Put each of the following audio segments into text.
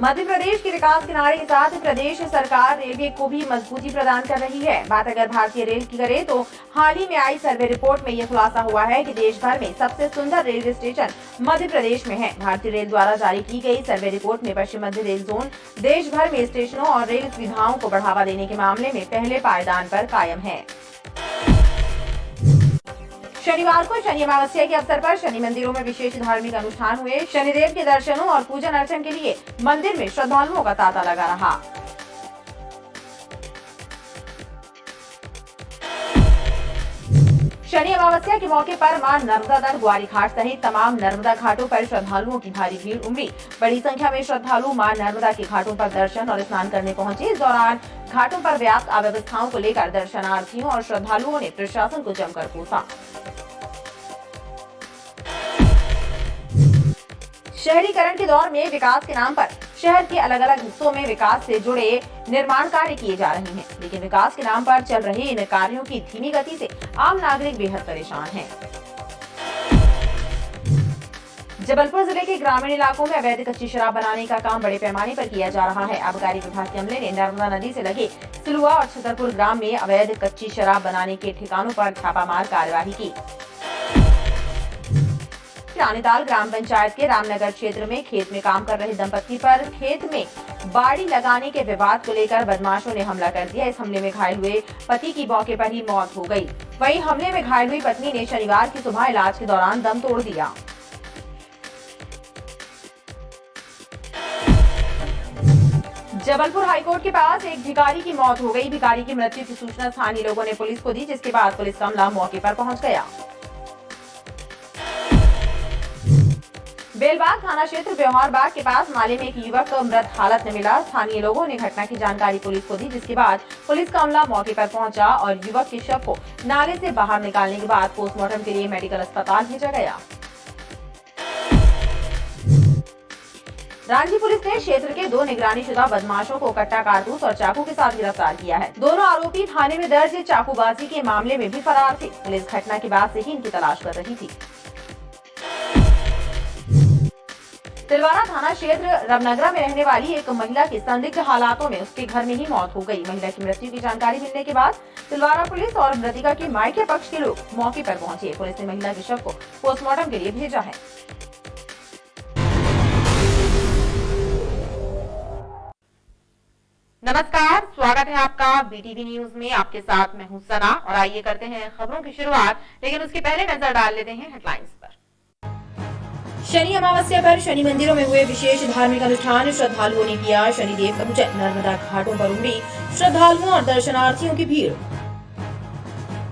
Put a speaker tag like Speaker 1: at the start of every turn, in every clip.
Speaker 1: मध्य प्रदेश के विकास के नारे के साथ प्रदेश सरकार रेलवे को भी मजबूती प्रदान कर रही है। बात अगर भारतीय रेल की करें तो हाल ही में आई सर्वे रिपोर्ट में यह खुलासा हुआ है कि देश भर में सबसे सुंदर रेलवे स्टेशन मध्य प्रदेश में है। भारतीय रेल द्वारा जारी की गई सर्वे रिपोर्ट में पश्चिम मध्य रेल जोन देश भर में स्टेशनों और रेल सुविधाओं को बढ़ावा देने के मामले में पहले पायदान पर कायम है। शनिवार को शनि अमावस्या के अवसर पर शनि मंदिरों में विशेष धार्मिक अनुष्ठान हुए। शनिदेव के दर्शनों और पूजन अर्चन के लिए मंदिर में श्रद्धालुओं का तांता लगा रहा। शनि अमावस्या के मौके पर मां नर्मदा दर ग्वारी घाट सहित तमाम नर्मदा घाटों पर श्रद्धालुओं की भारी भीड़ उमड़ी। बड़ी संख्या में श्रद्धालु मां नर्मदा के घाटों पर दर्शन और स्नान करने पहुंचे। इस दौरान घाटों पर व्याप्त अव्यवस्थाओं को लेकर दर्शनार्थियों और श्रद्धालुओं ने प्रशासन को जमकर कोसा। शहरीकरण के दौर में विकास के नाम पर शहर के अलग अलग हिस्सों में विकास से जुड़े निर्माण कार्य किए जा रहे हैं, लेकिन विकास के नाम पर चल रहे इन कार्यों की धीमी गति से आम नागरिक बेहद परेशान हैं। जबलपुर जिले के ग्रामीण इलाकों में अवैध कच्ची शराब बनाने का काम बड़े पैमाने पर किया जा रहा है। आबकारी विभाग के अमले ने नर्मदा नदी से लगे सिलुआ और छतरपुर ग्राम में अवैध कच्ची शराब बनाने के ठिकानों पर छापामार कार्यवाही की। रानीताल ग्राम पंचायत के रामनगर क्षेत्र में खेत में काम कर रहे दंपति पर खेत में बाड़ी लगाने के विवाद को लेकर बदमाशों ने हमला कर दिया। इस हमले में घायल हुए पति की मौके पर ही मौत हो गई। वहीं हमले में घायल हुई पत्नी ने शनिवार की सुबह इलाज के दौरान दम तोड़ दिया। जबलपुर हाईकोर्ट के पास एक भिखारी की मौत हो गई। भिखारी की मृत्यु की सूचना स्थानीय लोगों ने पुलिस को दी, जिसके बाद पुलिस का अमला मौके पर पहुंच गया। बेलबाग थाना क्षेत्र ब्योहार बाग के पास नाले में एक युवक मृत हालत में मिला। स्थानीय लोगों ने घटना की जानकारी पुलिस को दी, जिसके बाद पुलिस का अमला मौके पर पहुंचा और युवक के शव को नाले से बाहर निकालने के बाद पोस्टमार्टम के लिए मेडिकल अस्पताल भेजा गया। रांची पुलिस ने क्षेत्र के 2 निगरानीशुदा बदमाशों को कट्टा कारतूस और चाकू के साथ गिरफ्तार किया है। दोनों आरोपी थाने में दर्ज चाकूबाजी के मामले में भी फरार थे। पुलिस घटना के बाद से ही इनकी तलाश कर रही थी। तिलवारा थाना क्षेत्र रमनगरा में रहने वाली एक महिला की संदिग्ध हालातों में उसके घर में ही मौत हो गई। महिला की मृत्यु की जानकारी मिलने के बाद तिलवारा पुलिस और मृतका के मायके पक्ष के लोग मौके पर पहुंचे। पुलिस ने महिला के शव को पोस्टमार्टम के लिए भेजा है। नमस्कार, स्वागत है आपका बीटीवी न्यूज में। आपके साथ मैं हूं सना और आइए करते हैं खबरों की शुरुआत, लेकिन उसके पहले नजर डाल लेते हैं हेडलाइंस पर। शनि अमावस्या पर शनि मंदिरों में हुए विशेष धार्मिक अनुष्ठान। श्रद्धालुओं ने किया शनिदेव का पूजन। नर्मदा घाटों पर उमड़ी श्रद्धालुओं और दर्शनार्थियों की भीड़।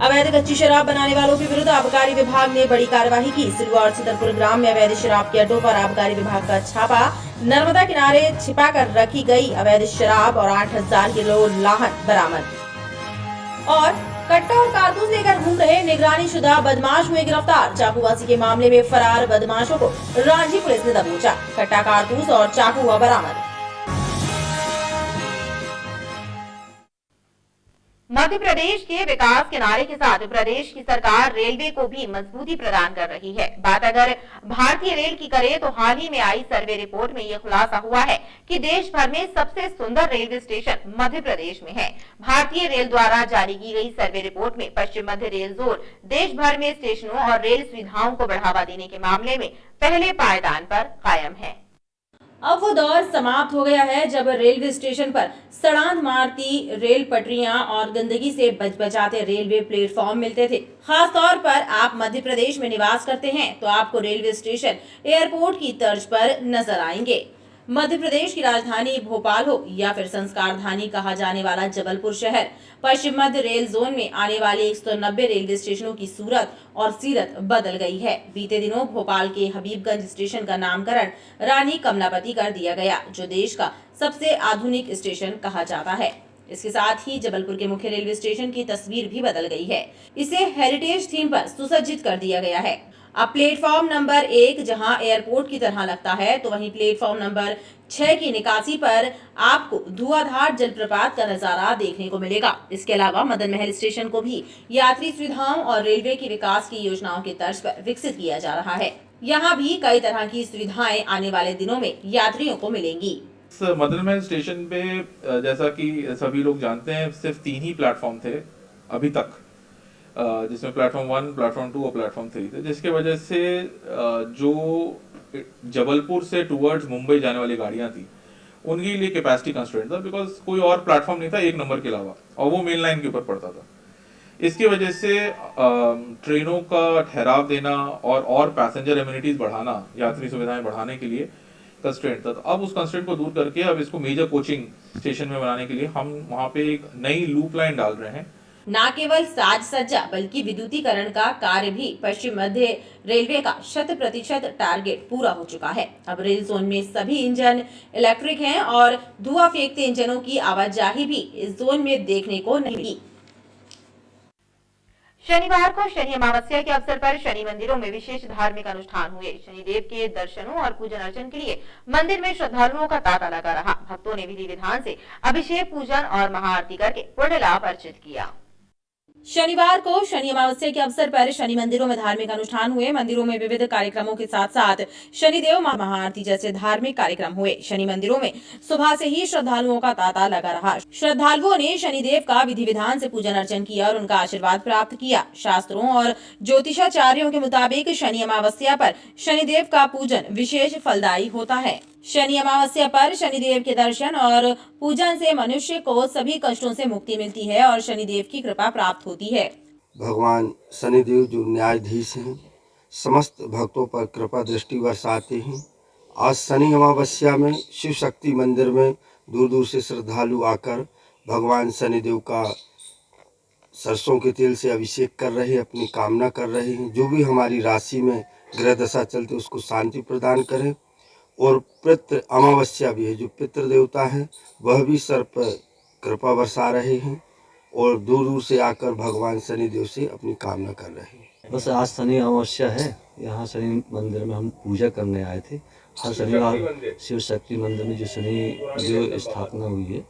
Speaker 1: अवैध कच्ची शराब बनाने वालों के विरुद्ध आबकारी विभाग ने बड़ी कार्यवाही की। सिलुआ और छतरपुर ग्राम में अवैध शराब के अड्डों पर आबकारी विभाग का छापा। नर्मदा किनारे छिपा कर रखी गई अवैध शराब और 8000 किलो लाहन बरामद। और कट्टा और कारतूस लेकर घूम रहे निगरानीशुदा बदमाश हुए गिरफ्तार। चाकूबाजी के मामले में फरार बदमाशों को रांची पुलिस ने दबोचा। कट्टा कारतूस और चाकू हुआ बरामद। मध्य प्रदेश के विकास के नारे के साथ प्रदेश की सरकार रेलवे को भी मजबूती प्रदान कर रही है। बात अगर भारतीय रेल की करें तो हाल ही में आई सर्वे रिपोर्ट में यह खुलासा हुआ है कि देश भर में सबसे सुंदर रेलवे स्टेशन मध्य प्रदेश में है। भारतीय रेल द्वारा जारी की गई सर्वे रिपोर्ट में पश्चिम मध्य रेल जोन देश भर में स्टेशनों और रेल सुविधाओं को बढ़ावा देने के मामले में पहले पायदान पर कायम है। अब वो दौर समाप्त हो गया है जब रेलवे स्टेशन पर सड़ांध मारती रेल पटरियां और गंदगी से बचबचाते रेलवे प्लेटफॉर्म मिलते थे। खास तौर पर आप मध्य प्रदेश में निवास करते हैं तो आपको रेलवे स्टेशन एयरपोर्ट की तर्ज पर नजर आएंगे। मध्य प्रदेश की राजधानी भोपाल हो या फिर संस्कार धानी कहा जाने वाला जबलपुर शहर, पश्चिम मध्य रेल जोन में आने वाले 190 रेलवे स्टेशनों की सूरत और सीरत बदल गई है। बीते दिनों भोपाल के हबीबगंज स्टेशन का नामकरण रानी कमलापति कर दिया गया, जो देश का सबसे आधुनिक स्टेशन कहा जाता है। इसके साथ ही जबलपुर के मुख्य रेलवे स्टेशन की तस्वीर भी बदल गई है। इसे हेरिटेज थीम पर सुसज्जित कर दिया गया है। अब प्लेटफॉर्म नंबर 1 जहां एयरपोर्ट की तरह लगता है, तो वहीं प्लेटफॉर्म नंबर 6 की निकासी पर आपको धुआंधार जलप्रपात का नजारा देखने को मिलेगा। इसके अलावा मदन महल स्टेशन को भी यात्री सुविधाओं और रेलवे की विकास की योजनाओं की तर्ज पर विकसित किया जा रहा है। यहाँ भी कई तरह की सुविधाएं आने वाले दिनों में यात्रियों को मिलेंगी।
Speaker 2: मदन महल स्टेशन पे जैसा कि सभी लोग जानते हैं सिर्फ 3 ही प्लेटफॉर्म थे अभी तक, जिसमें प्लेटफॉर्म 1, प्लेटफॉर्म 2 और प्लेटफॉर्म 3 थे, जिसके वजह से जो जबलपुर से टुवर्ड्स मुंबई जाने वाली गाड़ियां थी उनके लिए कैपेसिटी कंस्ट्रेंट था, बिकॉज कोई और प्लेटफॉर्म नहीं था 1 नंबर के अलावा, और वो मेन लाइन के ऊपर पड़ता था। इसकी वजह से ट्रेनों का ठहराव देना और पैसेंजर एमिनिटीज बढ़ाना, यात्री सुविधाएं बढ़ाने के लिए कंस्ट्रेंट था। तो अब उस कंस्ट्रेंट को दूर करके अब इसको मेजर कोचिंग स्टेशन में बनाने के लिए हम वहां पे एक नई लूप लाइन डाल रहे हैं।
Speaker 3: न केवल साज सज्जा बल्कि विद्युतीकरण का कार्य भी पश्चिम मध्य रेलवे का 100% टारगेट पूरा हो चुका है। अब रेल जोन में सभी इंजन इलेक्ट्रिक हैं और धुआं फेंकते इंजनों की आवाजाही भी इस जोन में देखने को नहीं मिली।
Speaker 1: शनिवार को शनि अमावस्या के अवसर पर शनि मंदिरों में विशेष धार्मिक अनुष्ठान हुए। शनिदेव के दर्शनों और पूजन अर्चन के लिए मंदिर में श्रद्धालुओं का तांता लगा रहा। भक्तों ने विधि विधान से अभिषेक, पूजन और महाआरती करके पुण्य लाभ अर्जित किया।
Speaker 3: शनिवार को शनि अमावस्या के अवसर पर शनि मंदिरों में धार्मिक अनुष्ठान हुए। मंदिरों में विविध कार्यक्रमों के साथ साथ शनिदेव महाआरती जैसे धार्मिक कार्यक्रम हुए। शनि मंदिरों में सुबह से ही श्रद्धालुओं का तांता लगा रहा। श्रद्धालुओं ने शनिदेव का विधि विधान से पूजन अर्चन किया और उनका आशीर्वाद प्राप्त किया। शास्त्रों और ज्योतिषाचार्यों के मुताबिक शनि अमावस्या पर शनिदेव का पूजन विशेष फलदायी होता है। शनि अमावस्या पर शनिदेव के दर्शन और पूजन से मनुष्य को सभी कष्टों से मुक्ति मिलती है और शनिदेव की कृपा प्राप्त होती है।
Speaker 4: भगवान शनिदेव जो न्यायाधीश हैं, समस्त भक्तों पर कृपा दृष्टि बरसाते हैं। आज शनि अमावस्या में शिव शक्ति मंदिर में दूर दूर से श्रद्धालु आकर भगवान शनिदेव का सरसों के तेल से अभिषेक कर रहे हैं, अपनी कामना कर रहे हैं। जो भी हमारी राशि में ग्रह दशा चलते उसको शांति प्रदान करें। और पितृ अमावस्या भी है, जो पितृ देवता हैं वह भी सर पर कृपा बरसा रहे हैं और दूर दूर से आकर भगवान शनिदेव से अपनी कामना कर रहे हैं।
Speaker 5: बस आज शनि अमावस्या है, यहाँ शनि मंदिर में हम पूजा करने आए थे। हर शनिवार शिव शक्ति मंदिर में जो शनि जो स्थापना हुई है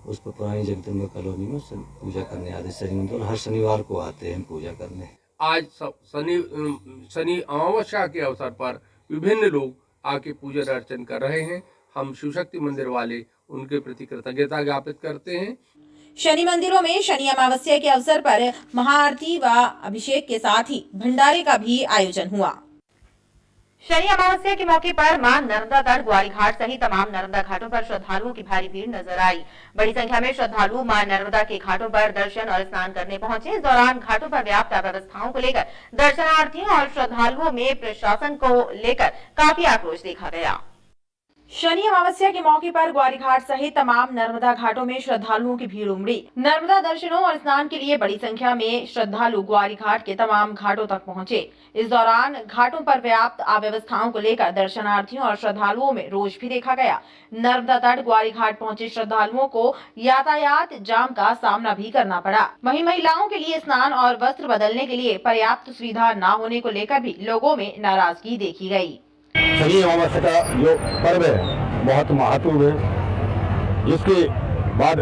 Speaker 5: उस पर पुरानी जगदम्बा कॉलोनी में पूजा करने आते शनि मंदिर, हर शनिवार को आते हैं पूजा करने।
Speaker 6: आज शनि अमावस्या के अवसर पर विभिन्न लोग आके पूजन अर्चन कर रहे हैं। हम शिव शक्ति मंदिर वाले उनके प्रति कृतज्ञता ज्ञापित करते हैं।
Speaker 3: शनि मंदिरों में शनि अमावस्या के अवसर पर महाआरती व अभिषेक के साथ ही भंडारे का भी आयोजन हुआ।
Speaker 1: शनि अमावस्या के मौके पर मां नर्मदा तट, ग्वारी घाट सहित तमाम नर्मदा घाटों पर श्रद्धालुओं की भारी भीड़ नजर आई। बड़ी संख्या में श्रद्धालु मां नर्मदा के घाटों पर दर्शन और स्नान करने पहुंचे। इस दौरान घाटों पर व्याप्त अव्यवस्थाओं को लेकर दर्शनार्थियों और श्रद्धालुओं में प्रशासन को लेकर काफी आक्रोश देखा गया। शनि अमावस्या के मौके पर ग्वारी घाट सहित तमाम नर्मदा घाटों में श्रद्धालुओं की भीड़ उमड़ी। नर्मदा दर्शनों और स्नान के लिए बड़ी संख्या में श्रद्धालु ग्वारी घाट के तमाम घाटों तक पहुंचे। इस दौरान घाटों पर व्याप्त अव्यवस्थाओं को लेकर दर्शनार्थियों और श्रद्धालुओं में रोष भी देखा गया। नर्मदा तट ग्वारी घाट पहुंचे श्रद्धालुओं को यातायात जाम का सामना भी करना पड़ा। वहीं महिलाओं के लिए स्नान और वस्त्र बदलने के लिए पर्याप्त सुविधा न होने को लेकर भी लोगों में नाराजगी देखी गयी।
Speaker 7: शनि अमावस्या का जो पर्व है बहुत महत्वपूर्ण है, जिसके बाद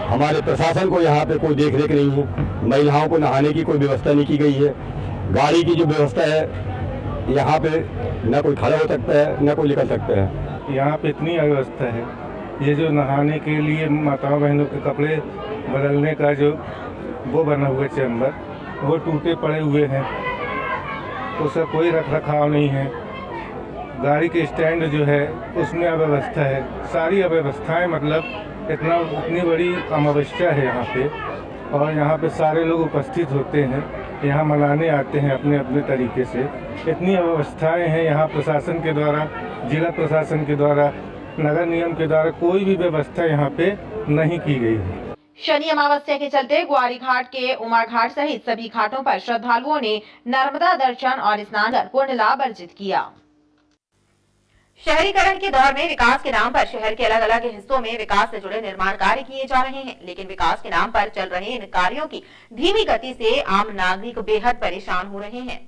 Speaker 7: हमारे प्रशासन को यहाँ पे कोई देख रेख नहीं है। महिलाओं को नहाने की कोई व्यवस्था नहीं की गई है। गाड़ी की जो व्यवस्था है यहाँ पे न कोई खड़ा हो सकता है न कोई निकल सकता है।
Speaker 8: यहाँ पे इतनी अव्यवस्था है, ये जो नहाने के लिए माताओं बहनों के कपड़े बदलने का जो वो बना हुआ चैम्बर वो टूटे पड़े हुए हैं, उसका कोई रख रखाव नहीं है। गाड़ी के स्टैंड जो है उसमें अव्यवस्था है। सारी अव्यवस्थाएं मतलब इतनी बड़ी अमावस्या है यहाँ पे, और यहाँ पे सारे लोग उपस्थित होते हैं, यहाँ मनाने आते हैं अपने अपने तरीके से। इतनी अव्यवस्थाएं हैं यहाँ प्रशासन के द्वारा, जिला प्रशासन के द्वारा, नगर निगम के द्वारा कोई भी व्यवस्था यहाँ पे नहीं की गई है।
Speaker 1: शनि अमावस्या के चलते ग्वारी घाट के उमा घाट सहित सभी घाटों पर श्रद्धालुओं ने नर्मदा दर्शन और स्नान कर पुण्य लाभ अर्जित किया। शहरीकरण के दौर में विकास के नाम पर शहर के अलग अलग हिस्सों में विकास से जुड़े निर्माण कार्य किए जा रहे हैं, लेकिन विकास के नाम पर चल रहे इन कार्यों की धीमी गति से आम नागरिक बेहद परेशान हो रहे हैं।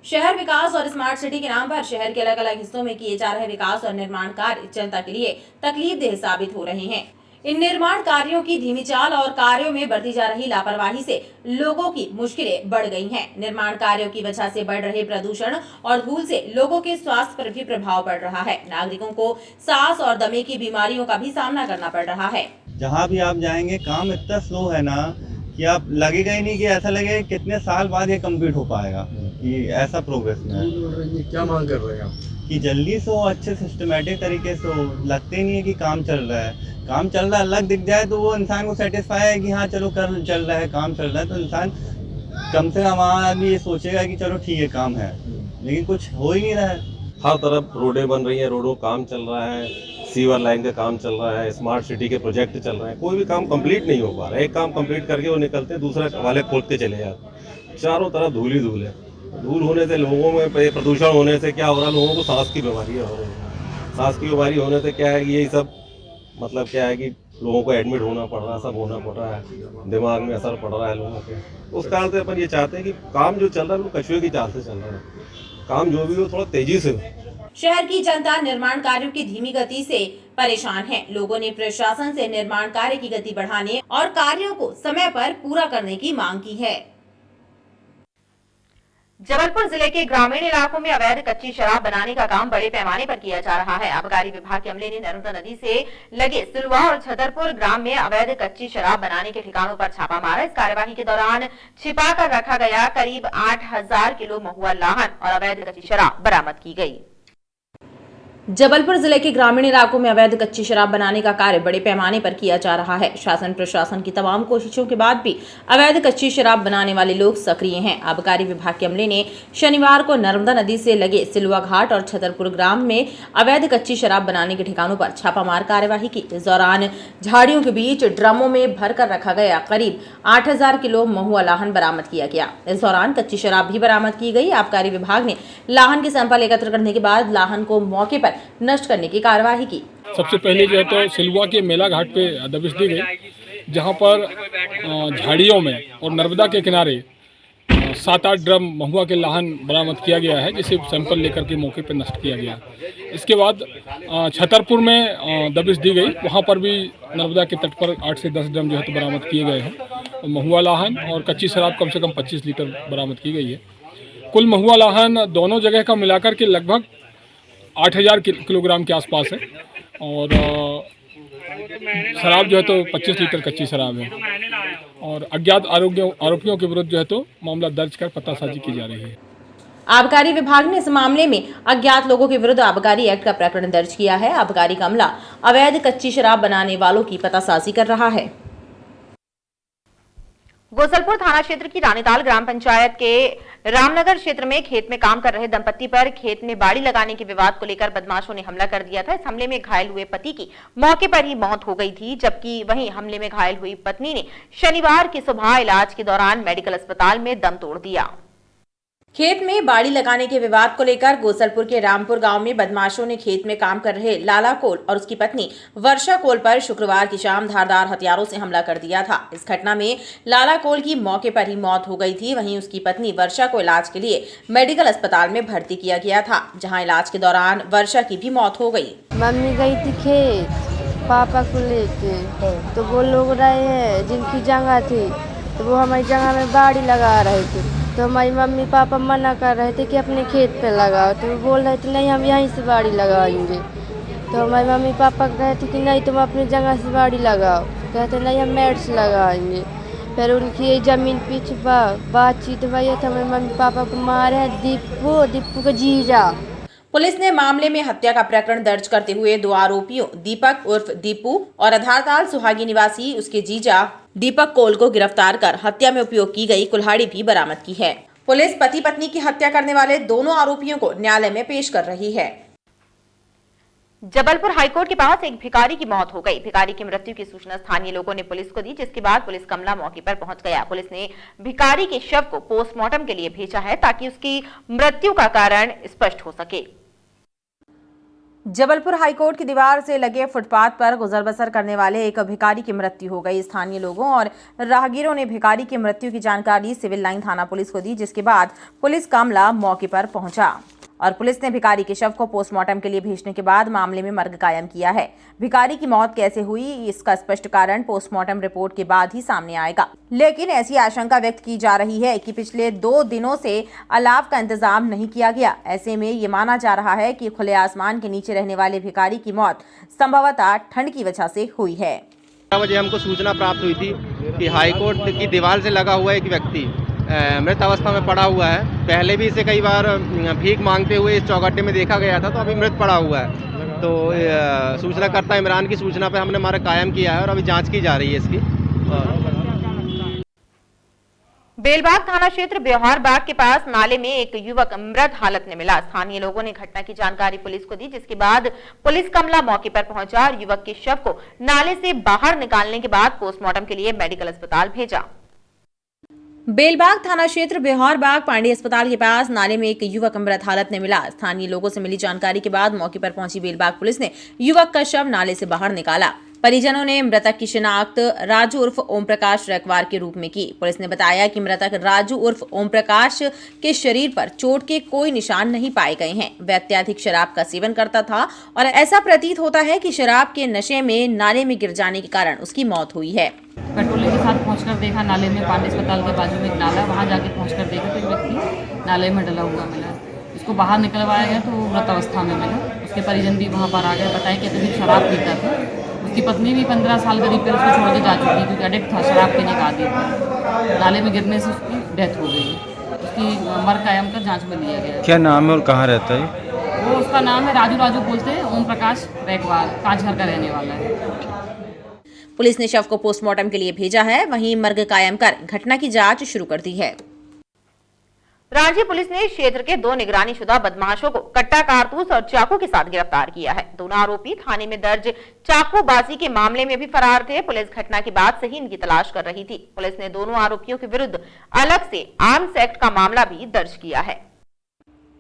Speaker 3: शहर विकास और स्मार्ट सिटी के नाम पर शहर के अलग अलग हिस्सों में किए जा रहे विकास और निर्माण कार्य जनता के लिए तकलीफदेह साबित हो रहे हैं। इन निर्माण कार्यों की धीमी चाल और कार्यों में बढ़ती जा रही लापरवाही से लोगों की मुश्किलें बढ़ गई हैं। निर्माण कार्यों की वजह से बढ़ रहे प्रदूषण और धूल से लोगों के स्वास्थ्य पर भी प्रभाव पड़ रहा है। नागरिकों को सांस और दमे की बीमारियों का भी सामना करना पड़ रहा है।
Speaker 9: जहाँ भी आप जाएंगे काम इतना स्लो है ना कि आप लगेगा ही नहीं कि ऐसा लगे कितने साल बाद ये कंप्लीट हो पाएगा, कि ऐसा प्रोग्रेस में है।
Speaker 10: क्या मांग कर रहे हैं आप?
Speaker 9: कि जल्दी से हो, अच्छे सिस्टमेटिक तरीके से हो। लगते नहीं है कि काम चल रहा है। काम चल रहा है अलग दिख जाए तो वो इंसान को सेटिस्फाई है कि हाँ चलो कर चल रहा है, काम चल रहा है, तो इंसान कम से कम आदमी ये सोचेगा कि चलो ठीक है काम है, लेकिन कुछ हो ही नहीं रहा है।
Speaker 11: हर तरफ रोडें बन रही हैं, रोडों का काम चल रहा है, सीवर लाइन का काम चल रहा है, स्मार्ट सिटी के प्रोजेक्ट चल रहे हैं, कोई भी काम कंप्लीट नहीं हो पा रहा है। एक काम कंप्लीट करके वो निकलते हैं, दूसरा वाले खोदते चले जाते। चारों तरफ धूल ही धूल है। धूल होने से लोगों में प्रदूषण होने से क्या हो रहा है, लोगों को सांस की बीमारी हो रही है। सांस की बीमारी होने से क्या है कि यही सब मतलब क्या है कि लोगों को एडमिट होना पड़ रहा है, सब होना पड़ रहा है, दिमाग में असर पड़ रहा है लोगों के। उस कारण से अपन ये चाहते हैं कि काम जो चल रहा है वो कछुए की चाल से चल रहा है। काम जो भी हो थोड़ा तेजी से हो।
Speaker 3: शहर की जनता निर्माण कार्यों की धीमी गति से परेशान है। लोगों ने प्रशासन से निर्माण कार्य की गति बढ़ाने और कार्यों को समय पर पूरा करने की मांग की है।
Speaker 1: जबलपुर जिले के ग्रामीण इलाकों में अवैध कच्ची शराब बनाने का काम बड़े पैमाने पर किया जा रहा है। आबकारी विभाग के अमले ने नर्मदा नदी से लगे सिलवा और छतरपुर ग्राम में अवैध कच्ची शराब बनाने के ठिकानों पर छापा मारा। इस कार्यवाही के दौरान छिपा कर रखा गया करीब 8000 किलो महुआ लाहन और अवैध कच्ची शराब बरामद की गई।
Speaker 3: जबलपुर जिले के ग्रामीण इलाकों में अवैध कच्ची शराब बनाने का कार्य बड़े पैमाने पर किया जा रहा है। शासन प्रशासन की तमाम कोशिशों के बाद भी अवैध कच्ची शराब बनाने वाले लोग सक्रिय हैं। आबकारी विभाग के अमले ने शनिवार को नर्मदा नदी से लगे सिलवा घाट और छतरपुर ग्राम में अवैध कच्ची शराब बनाने के ठिकानों पर छापामार कार्यवाही की। इस दौरान झाड़ियों के बीच ड्रमों में भरकर रखा गया करीब 8000 किलो महुआ लाहन बरामद किया गया। इस दौरान कच्ची शराब भी बरामद की गई। आबकारी विभाग ने लाहन के सैंपल एकत्र करने के बाद लाहन को मौके पर नष्ट करने की कार्यवाही की।
Speaker 12: सबसे पहले जो है तो सिलवा के मेला घाट पे दबिश दी गई, जहां पर झाड़ियों में और नर्मदा के किनारे 7-8 ड्रम महुआ के लाहन बरामद किया गया है, जिसे सैंपल लेकर के मौके पर नष्ट किया गया। इसके बाद छतरपुर में दबिश दी गई, वहां पर भी नर्मदा के तट पर 8 से 10 ड्रम जो है तो बरामद किए गए हैं। महुआ लाहन और कच्ची शराब कम से कम 25 लीटर बरामद की गई है। कुल महुआ लाहन दोनों जगह का मिलाकर के लगभग 8000 किलोग्राम के आसपास है और शराब जो है तो 25 लीटर कच्ची शराब है और अज्ञात आरोपियों के विरुद्ध जो है तो मामला दर्ज कर पतासाजी की जा रही है।
Speaker 3: आबकारी विभाग ने इस मामले में अज्ञात लोगों के विरुद्ध आबकारी एक्ट का प्रकरण दर्ज किया है। आबकारी का अमला अवैध कच्ची शराब बनाने वालों की पतासाजी कर रहा है।
Speaker 1: गोसलपुर थाना क्षेत्र की रानीताल ग्राम पंचायत के रामनगर क्षेत्र में खेत में काम कर रहे दंपति पर खेत में बाड़ी लगाने के विवाद को लेकर बदमाशों ने हमला कर दिया था। इस हमले में घायल हुए पति की मौके पर ही मौत हो गई थी, जबकि वहीं हमले में घायल हुई पत्नी ने शनिवार की सुबह इलाज के दौरान मेडिकल अस्पताल में दम तोड़ दिया।
Speaker 3: खेत में बाड़ी लगाने के विवाद को लेकर गोसलपुर के रामपुर गांव में बदमाशों ने खेत में काम कर रहे लाला कोल और उसकी पत्नी वर्षा कोल पर शुक्रवार की शाम धारदार हथियारों से हमला कर दिया था। इस घटना में लाला कोल की मौके पर ही मौत हो गई थी। वहीं उसकी पत्नी वर्षा को इलाज के लिए मेडिकल अस्पताल में भर्ती किया गया था, जहाँ इलाज के दौरान वर्षा की भी मौत हो गई।
Speaker 13: मम्मी गई थी खेत पापा को लेके, तो वो लोग रहे हैं जिनकी जगह थी, तो वो हमारी जगह में बाड़ी लगा रहे थे। तो हमारी मम्मी पापा मना कर रहे थे कि अपने खेत पे लगाओ, तो वो बोल रहे थे नहीं हम यहीं से बाड़ी लगाएंगे। तो हमारे मम्मी पापा कह रहे थे कि नहीं तुम अपनी जगह से बाड़ी लगाओ, कहते नहीं हम मेड से लगाएंगे। फिर उनकी ज़मीन पीछे बातचीत हुई है तो हमारे मम्मी पापा को मारे हैं दीपू का जीजा।
Speaker 3: पुलिस ने मामले में हत्या का प्रकरण दर्ज करते हुए 2 आरोपियों दीपक उर्फ दीपू और आधारताल सुहागी निवासी उसके जीजा दीपक कोल को गिरफ्तार कर हत्या में उपयोग की गई कुल्हाड़ी भी बरामद की है। पुलिस पति पत्नी की हत्या करने वाले दोनों आरोपियों को न्यायालय में पेश कर रही है।
Speaker 1: जबलपुर हाईकोर्ट के पास एक भिखारी की मौत हो गई। भिखारी की मृत्यु की सूचना स्थानीय लोगों ने पुलिस को दी, जिसके बाद पुलिस कामला मौके पर पहुंच गया। पुलिस ने भिखारी के शव को पोस्टमार्टम के लिए भेजा है ताकि उसकी मृत्यु का कारण स्पष्ट हो सके।
Speaker 3: जबलपुर हाईकोर्ट की दीवार से लगे फुटपाथ पर गुजर बसर करने वाले एक भिखारी की मृत्यु हो गई। स्थानीय लोगों और राहगीरों ने भिखारी की मृत्यु की जानकारी सिविल लाइन थाना पुलिस को दी, जिसके बाद पुलिस कामला मौके पर पहुंचा। और पुलिस ने भिखारी के शव को पोस्टमार्टम के लिए भेजने के बाद मामले में मर्ग कायम किया है। भिखारी की मौत कैसे हुई, इसका स्पष्ट कारण पोस्टमार्टम रिपोर्ट के बाद ही सामने आएगा, लेकिन ऐसी आशंका व्यक्त की जा रही है कि पिछले 2 दिनों से अलाव का इंतजाम नहीं किया गया। ऐसे में ये माना जा रहा है कि खुले आसमान के नीचे रहने वाले भिखारी की मौत संभवतः ठंड की वजह से हुई है।
Speaker 10: 12 बजे हमको सूचना प्राप्त हुई थी कि हाईकोर्ट की दीवार से लगा हुआ एक व्यक्ति मृत अवस्था में पड़ा हुआ है। पहले भी इसे कई बार भीख मांगते हुए इस चौगड्ढे में देखा गया था, तो अभी मृत पड़ा हुआ है। तो सूचनाकर्ता इमरान की सूचना पर हमने मार्ग कायम किया है और अभी जांच की जा रही है इसकी।
Speaker 1: बेलबाग थाना क्षेत्र ब्योहार बाग के पास नाले में एक युवक मृत हालत में मिला। स्थानीय लोगों ने घटना की जानकारी पुलिस को दी, जिसके बाद पुलिस कामला मौके पर पहुंचा और युवक के शव को नाले से बाहर निकालने के बाद पोस्टमार्टम के लिए मेडिकल अस्पताल भेजा।
Speaker 3: बेलबाग थाना क्षेत्र ब्योहार बाग पांडे अस्पताल के पास नाले में एक युवक मृत हालत में मिला। स्थानीय लोगों से मिली जानकारी के बाद मौके पर पहुंची बेलबाग पुलिस ने युवक का शव नाले से बाहर निकाला। परिजनों ने मृतक की शिनाख्त राजू उर्फ ओम प्रकाश रैकवार के रूप में की। पुलिस ने बताया कि मृतक राजू उर्फ ओम प्रकाश के शरीर पर चोट के कोई निशान नहीं पाए गए हैं। वह अत्यधिक शराब का सेवन करता था और ऐसा प्रतीत होता है कि शराब के नशे में नाले में गिर जाने के कारण उसकी मौत हुई है।
Speaker 14: पेट्रोलिंग के साथ पहुंचकर देखा नाले में, पांडे अस्पताल के बाजू में एक नाला, वहां जाके पहुंचकर देखा तो एक व्यक्ति नाले में डला हुआ मिला। उसको बाहर निकलवाया गया तो मृत अवस्था में मिला। उसके परिजन भी वहां पर आ गए, बताया कि अत्यधिक शराब पीता था। उसकी पत्नी भी 15 साल करीब पहले उसको छोड़ के जा चुकी, क्योंकि एडिक्ट था, शराब पीने का आदी था। नाले में गिरने से उसकी डेथ हो गई। उसकी मर्ग कायम कर जाँच में लिया गया।
Speaker 15: क्या नाम है और कहाँ रहता है?
Speaker 14: वो उसका नाम है राजू बोलते हैं, ओम प्रकाश रैकवार, कांचघर का रहने वाला है।
Speaker 3: पुलिस ने शव को पोस्टमार्टम के लिए भेजा है, वहीं मर्ग कायम कर घटना की जांच शुरू कर दी है।
Speaker 1: रांची पुलिस ने क्षेत्र के 2 निगरानीशुदा बदमाशों को कट्टा, कारतूस और चाकू के साथ गिरफ्तार किया है। दोनों आरोपी थाने में दर्ज चाकूबाजी के मामले में भी फरार थे। पुलिस घटना के बाद से ही इनकी तलाश कर रही थी। पुलिस ने दोनों आरोपियों के विरुद्ध अलग से आर्म्स एक्ट का मामला भी दर्ज किया है।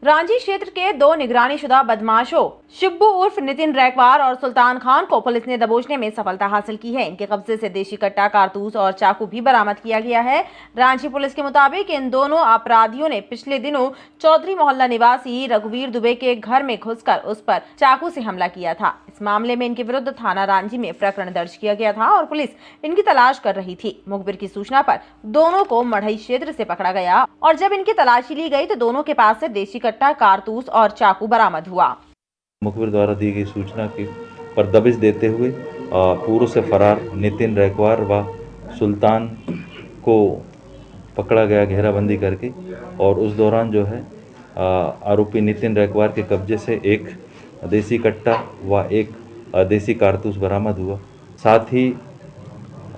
Speaker 3: रांची क्षेत्र के 2 निगरानीशुदा बदमाशों शिब्बू उर्फ नितिन रैकवार और सुल्तान खान को पुलिस ने दबोचने में सफलता हासिल की है। इनके कब्जे से देशी कट्टा, कारतूस और चाकू भी बरामद किया गया है। रांची पुलिस के मुताबिक इन दोनों अपराधियों ने पिछले दिनों चौधरी मोहल्ला निवासी रघुवीर दुबे के घर में घुसकर उस पर चाकू से हमला किया था। इस मामले में इनके विरुद्ध थाना रांची में प्रकरण दर्ज किया गया था और पुलिस इनकी तलाश कर रही थी। मुखबिर की सूचना पर दोनों को मढ़ई क्षेत्र से पकड़ा गया और जब इनकी तलाशी ली गई तो दोनों के पास से देशी कट्टा, कारतूस और चाकू बरामद हुआ।
Speaker 16: मुखबिर द्वारा दी गई सूचना की पर दबिश देते हुए पूर्व से फरार नितिन रैकवार व सुल्तान को पकड़ा गया घेराबंदी करके, और उस दौरान जो है आरोपी नितिन रैकवार के कब्जे से एक देसी कट्टा व एक देसी कारतूस बरामद हुआ। साथ ही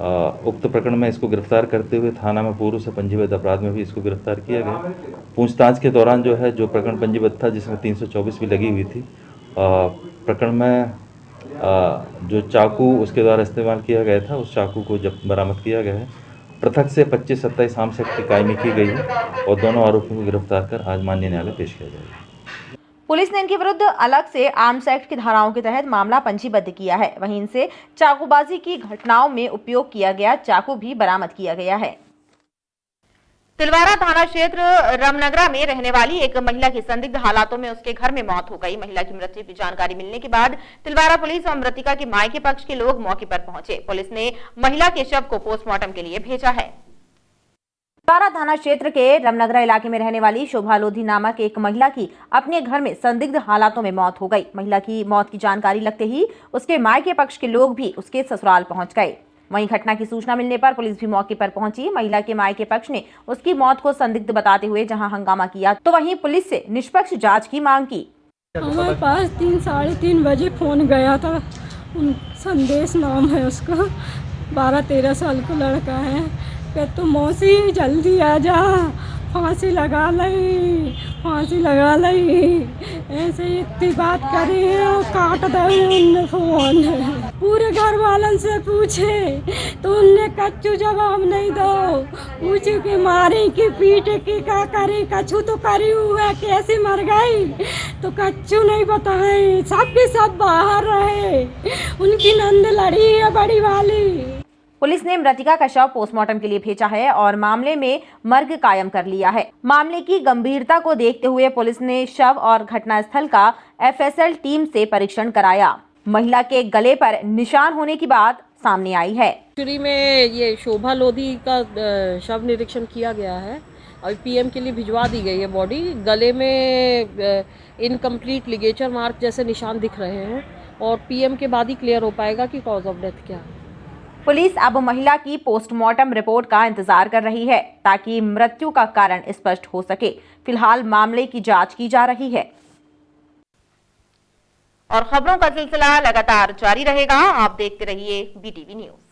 Speaker 16: उक्त प्रकरण में इसको गिरफ्तार करते हुए थाना में पूर्व से पंजीबद्ध अपराध में भी इसको गिरफ्तार किया गया। पूछताछ के दौरान जो है जो प्रकरण पंजीबद्ध था जिसमें 324 भी लगी हुई थी, प्रकरण में जो चाकू उसके द्वारा इस्तेमाल किया गया था उस चाकू को जब बरामद किया गया है। पृथक से 25-27 आर्म्स एक्ट की कायमी की गई है और दोनों आरोपियों को गिरफ्तार कर आज माननीय न्यायालय पेश किया जाएगा।
Speaker 3: पुलिस ने इनके विरुद्ध अलग से आर्म्स एक्ट की धाराओं के तहत मामला पंजीबद्ध किया है। वहीं इनसे चाकूबाजी की घटनाओं में उपयोग किया गया चाकू भी बरामद किया गया है।
Speaker 1: तिलवारा थाना क्षेत्र रामनगरा में रहने वाली एक महिला की संदिग्ध हालातों में उसके घर में मौत हो गई। महिला की मृत्यु की जानकारी मिलने के बाद तिलवारा पुलिस और मृतिका के मायके पक्ष के लोग मौके पर पहुंचे। पुलिस ने महिला के शव को पोस्टमार्टम के लिए भेजा है।
Speaker 3: तिलवारा थाना क्षेत्र के रामनगरा इलाके में रहने वाली शोभा लोधी नामक एक महिला की अपने घर में संदिग्ध हालातों में मौत हो गई। महिला की मौत की जानकारी लगते ही उसके मायके पक्ष के लोग भी उसके ससुराल पहुंच गए। वहीं घटना की सूचना मिलने पर पुलिस भी मौके पर पहुंची। महिला के मायके पक्ष ने उसकी मौत को संदिग्ध बताते हुए जहां हंगामा किया तो वहीं पुलिस से निष्पक्ष जांच की मांग की।
Speaker 17: हमारे पास 3-3:30 बजे फोन गया था। संदेश नाम है उसका, 12-13 साल का लड़का है। कि तो मौसी जल्दी आ जा, फांसी लगा लई ऐसे इतनी बात करी और काट दे फोन। पूरे घर वालन से पूछे तो उनने कच्चू जवाब नहीं दो। पूछे कि मारी की पीट की का करी, कच्चू तो करी हुआ कैसे मर गई तो कच्चू नहीं बताए। सब के सब बाहर रहे। उनकी नंद लड़ी है बड़ी वाली।
Speaker 1: पुलिस ने मृतिका का शव पोस्टमार्टम के लिए भेजा है और मामले में मर्ग कायम कर लिया है। मामले की गंभीरता को देखते हुए पुलिस ने शव और घटनास्थल का एफएसएल टीम से परीक्षण कराया। महिला के गले पर निशान होने की बात सामने आई है।
Speaker 15: चुरी में ये शोभा लोधी का शव निरीक्षण किया गया है और पीएम के लिए भिजवा दी गई है बॉडी। गले में इनकम्प्लीट लिगेचर मार्क जैसे निशान दिख रहे हैं और पीएम के बाद ही क्लियर हो पाएगा कि कॉज ऑफ डेथ क्या है।
Speaker 1: पुलिस अब महिला की पोस्टमार्टम रिपोर्ट का इंतजार कर रही है ताकि मृत्यु का कारण स्पष्ट हो सके। फिलहाल मामले की जांच की जा रही है और खबरों का सिलसिला लगातार जारी रहेगा। आप देखते रहिए BTV न्यूज।